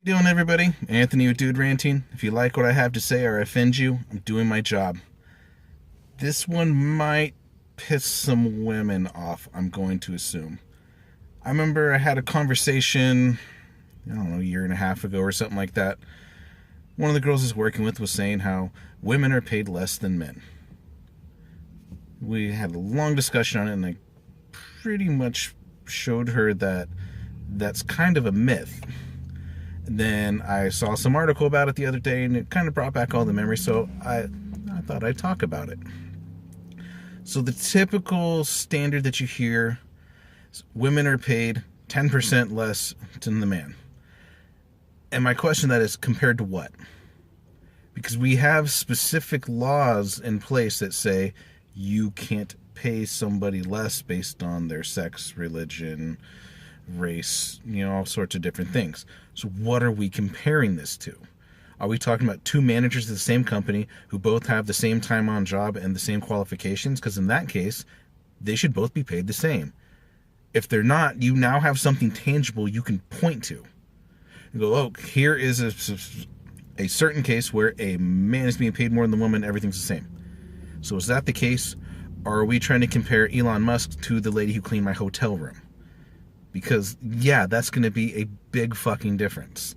How you doing, everybody? Anthony with Dude Ranting. If you like what I have to say or I offend you, I'm doing my job. This one might piss some women off, I'm going to assume. I remember I had a conversation, I don't know, a year and a half ago or something like that. One of the girls I was working with was saying how women are paid less than men. We had a long discussion on it, and I pretty much showed her that that's kind of a myth. Then I saw some article about it the other day, and it kind of brought back all the memories, so I thought I'd talk about it. So the typical standard that you hear is women are paid 10% less than the man. And my question to that is, compared to what? Because we have specific laws in place that say you can't pay somebody less based on their sex, religion, race, all sorts of different things. So what are we comparing this to? Are we talking about two managers of the same company who both have the same time on job and the same qualifications? Because in that case, they should both be paid the same. If they're not, you now have something tangible you can point to. You go, oh, here is a certain case where a man is being paid more than the woman, everything's the same. So is that the case? Or are we trying to compare Elon Musk to the lady who cleaned my hotel room? Because, yeah, that's going to be a big fucking difference.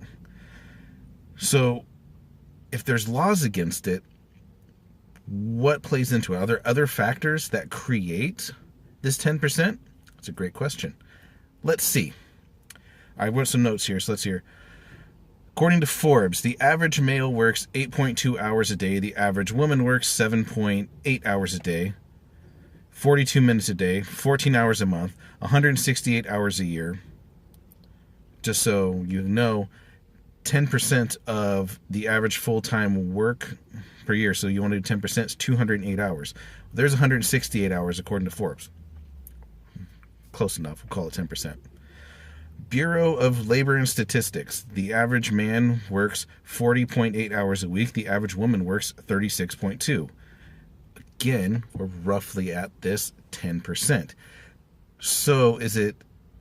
So, if there's laws against it, what plays into it? Are there other factors that create this 10%? That's a great question. Let's see. I wrote some notes here, so let's hear. According to Forbes, the average male works 8.2 hours a day. The average woman works 7.8 hours a day. 42 minutes a day, 14 hours a month, 168 hours a year. Just so you know, 10% of the average full-time work per year, so you want to do 10%, it's 208 hours. There's 168 hours according to Forbes. Close enough, we'll call it 10%. Bureau of Labor and Statistics, the average man works 40.8 hours a week, the average woman works 36.2. Again, we're roughly at this 10%. So is it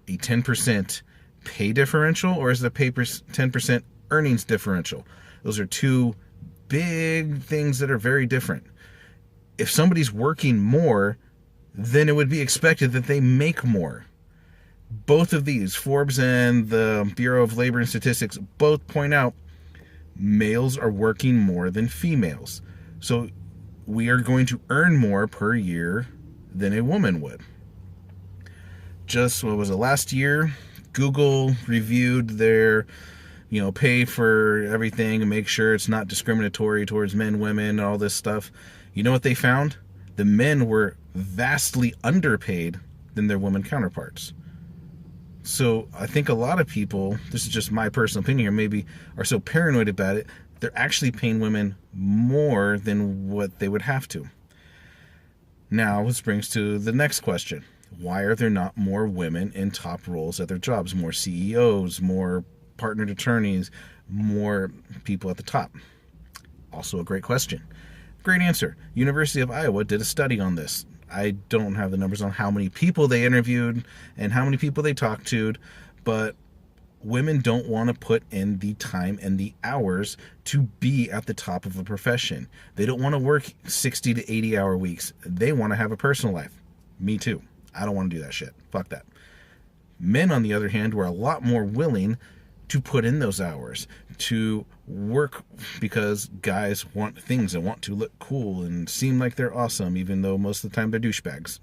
a 10% pay differential, or is it a 10% earnings differential? Those are two big things that are very different. If somebody's working more, then it would be expected that they make more. Both of these, Forbes and the Bureau of Labor and Statistics, both point out males are working more than females. So we are going to earn more per year than a woman would. Just, what was it, last year, Google reviewed their, pay for everything and make sure it's not discriminatory towards men, women, all this stuff. You know what they found? The men were vastly underpaid than their women counterparts. So I think a lot of people, this is just my personal opinion here, maybe are so paranoid about it, they're actually paying women more than what they would have to. Now, this brings to the next question. Why are there not more women in top roles at their jobs? More CEOs, more partnered attorneys, more people at the top? Also a great question. Great answer. University of Iowa did a study on this. I don't have the numbers on how many people they interviewed and how many people they talked to, but women don't want to put in the time and the hours to be at the top of a profession. They don't want to work 60 to 80 hour weeks. They want to have a personal life. Me too. I don't want to do that shit. Fuck that. Men, on the other hand, were a lot more willing to put in those hours, to work, because guys want things and want to look cool and seem like they're awesome, even though most of the time they're douchebags.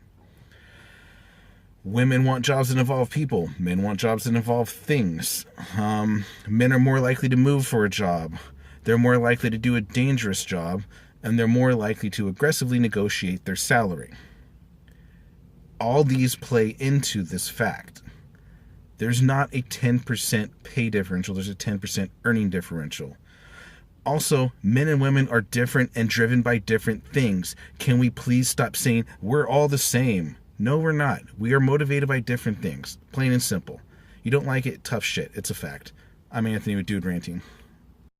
Women want jobs that involve people. Men want jobs that involve things. Men are more likely to move for a job. They're more likely to do a dangerous job, and they're more likely to aggressively negotiate their salary. All these play into this fact. There's not a 10% pay differential. There's a 10% earning differential. Also, men and women are different and driven by different things. Can we please stop saying we're all the same? No, we're not. We are motivated by different things. Plain and simple. You don't like it? Tough shit. It's a fact. I'm Anthony with Dude Ranting.